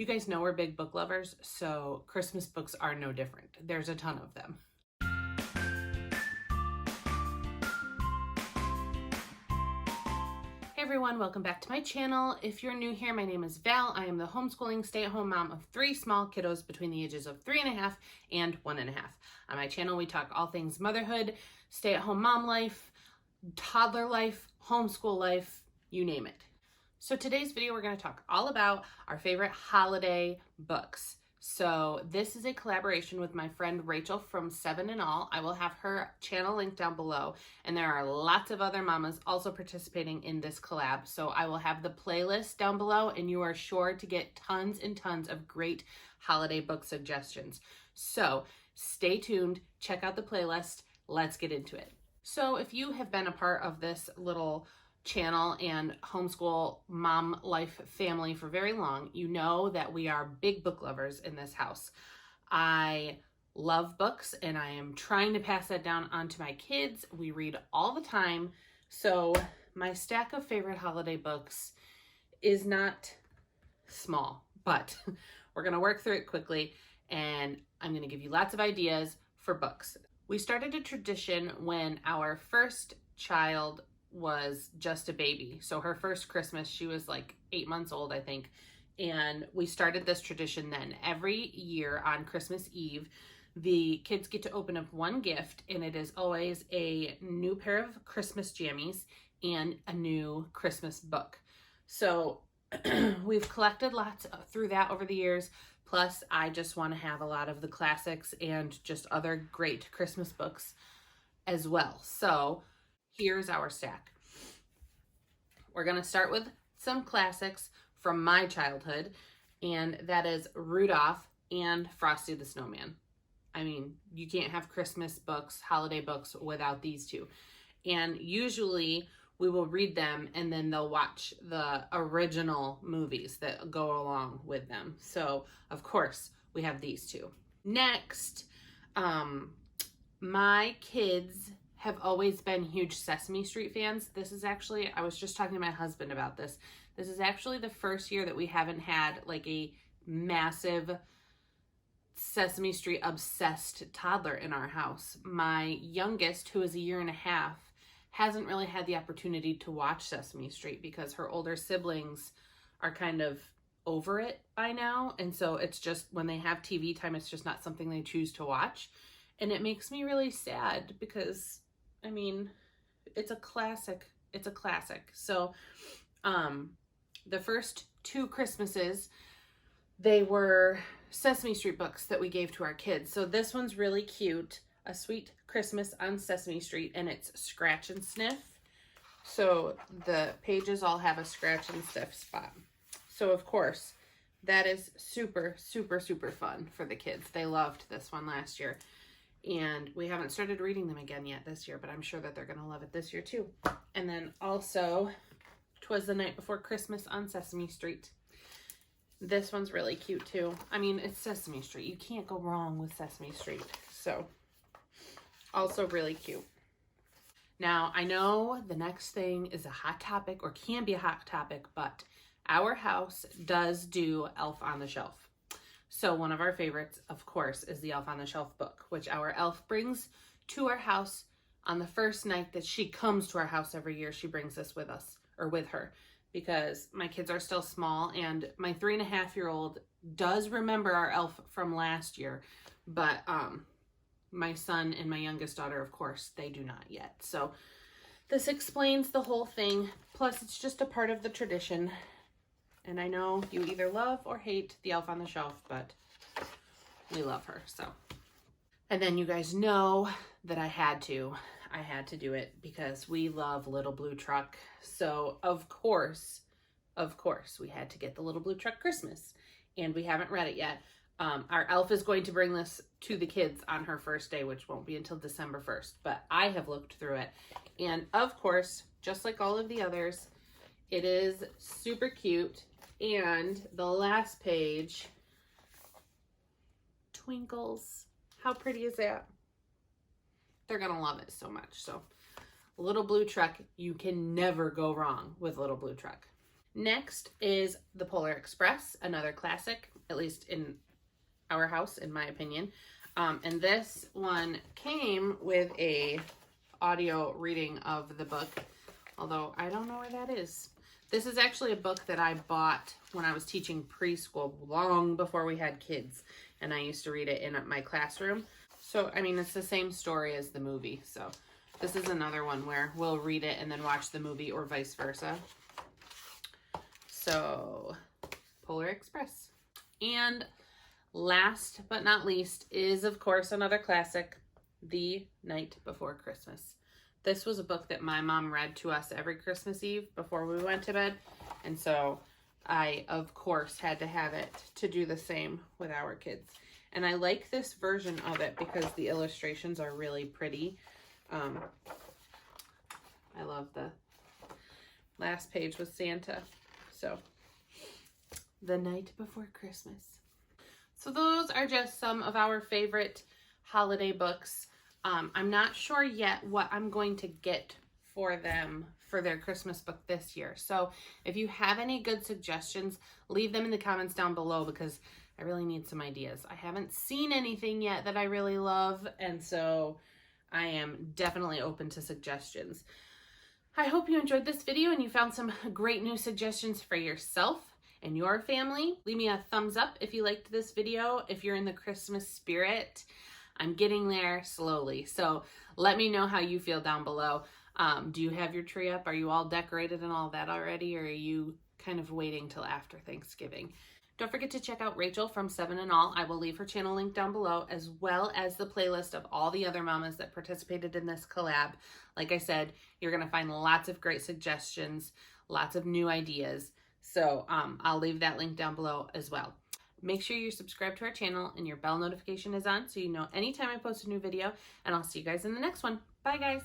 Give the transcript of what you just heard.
You guys know we're big book lovers, so Christmas books are no different. There's a ton of them. Hey everyone, welcome back to my channel. If you're new here, my name is Val. I am the homeschooling stay-at-home mom of 3 small kiddos between the ages of 3.5 and 1.5. On my channel, we talk all things motherhood, stay-at-home mom life, toddler life, homeschool life, you name it. So today's video, we're going to talk all about our favorite holiday books. So this is a collaboration with my friend Rachel from 7 and All. I will have her channel linked down below, and there are lots of other mamas also participating in this collab. So I will have the playlist down below, and you are sure to get tons and tons of great holiday book suggestions. So stay tuned, check out the playlist, let's get into it. So if you have been a part of this little channel and homeschool mom life family for very long, you know that we are big book lovers in this house. I love books and I am trying to pass that down onto my kids. We read all the time. So my stack of favorite holiday books is not small, but we're going to work through it quickly and I'm going to give you lots of ideas for books. We started a tradition when our first child was just a baby. So her first Christmas, she was like 8 months old, I think. And we started this tradition then. Every year on Christmas Eve, the kids get to open up one gift, and it is always a new pair of Christmas jammies and a new Christmas book. So we've collected lots through that over the years. Plus, I just want to have a lot of the classics and just other great Christmas books as well. So here's our stack. We're going to start with some classics from my childhood, and that is Rudolph and Frosty the Snowman. I mean, you can't have Christmas books, holiday books without these two. And usually we will read them and then they'll watch the original movies that go along with them. So, of course, we have these two. Next, my kids have always been huge Sesame Street fans. This is actually, I was just talking to my husband about this. This is actually the first year that we haven't had like a massive Sesame Street obsessed toddler in our house. My youngest, who is 1.5 years, hasn't really had the opportunity to watch Sesame Street because her older siblings are kind of over it by now. And so it's just, when they have TV time, it's just not something they choose to watch. And it makes me really sad because, I mean, it's a classic. It's a classic. So, the first 2 Christmases, they were Sesame Street books that we gave to our kids. So this one's really cute. A Sweet Christmas on Sesame Street, and it's scratch and sniff. So the pages all have a scratch and sniff spot. So of course, that is super, super, super fun for the kids. They loved this one last year. And we haven't started reading them again yet this year, but I'm sure that they're going to love it this year too. And then also, 'Twas the Night Before Christmas on Sesame Street. This one's really cute too. I mean, it's Sesame Street. You can't go wrong with Sesame Street. So, also really cute. Now, I know the next thing is a hot topic, or can be a hot topic, but our house does do Elf on the Shelf. So one of our favorites, of course, is the Elf on the Shelf book, which our elf brings to our house on the first night that she comes to our house every year. She brings this with us, or with her, because my kids are still small, and my 3.5-year-old does remember our elf from last year, but my son and my youngest daughter, of course, they do not yet. So this explains the whole thing. Plus, it's just a part of the tradition. And I know you either love or hate the Elf on the Shelf, but we love her, so. And then you guys know that I had to do it because we love Little Blue Truck. So of course, we had to get the Little Blue Truck Christmas, and we haven't read it yet. Our elf is going to bring this to the kids on her first day, which won't be until December 1st, but I have looked through it. And of course, just like all of the others, it is super cute. And the last page, twinkles. How pretty is that? They're going to love it so much. So Little Blue Truck, you can never go wrong with Little Blue Truck. Next is the Polar Express, another classic, at least in our house, in my opinion. And this one came with a audio reading of the book, although I don't know where that is. This is actually a book that I bought when I was teaching preschool, long before we had kids, and I used to read it in my classroom. So, I mean, it's the same story as the movie, so this is another one where we'll read it and then watch the movie, or vice versa. So, Polar Express. And last but not least is, of course, another classic, The Night Before Christmas. This was a book that my mom read to us every Christmas Eve before we went to bed. And so I, of course, had to have it to do the same with our kids. And I like this version of it because the illustrations are really pretty. I love the last page with Santa. So, The Night Before Christmas. So those are just some of our favorite holiday books. I'm not sure yet what I'm going to get for them for their Christmas book this year. So if you have any good suggestions, leave them in the comments down below because I really need some ideas. I haven't seen anything yet that I really love, and so I am definitely open to suggestions. I hope you enjoyed this video and you found some great new suggestions for yourself and your family. Leave me a thumbs up if you liked this video, if you're in the Christmas spirit. I'm getting there slowly, so let me know how you feel down below. Do you have your tree up? Are you all decorated and all that already, or are you kind of waiting till after Thanksgiving? Don't forget to check out Rachel from 7 and All. I will leave her channel link down below, as well as the playlist of all the other mamas that participated in this collab. Like I said, you're going to find lots of great suggestions, lots of new ideas. So I'll leave that link down below as well. Make sure you're subscribed to our channel and your bell notification is on so you know anytime I post a new video, and I'll see you guys in the next one. Bye, guys.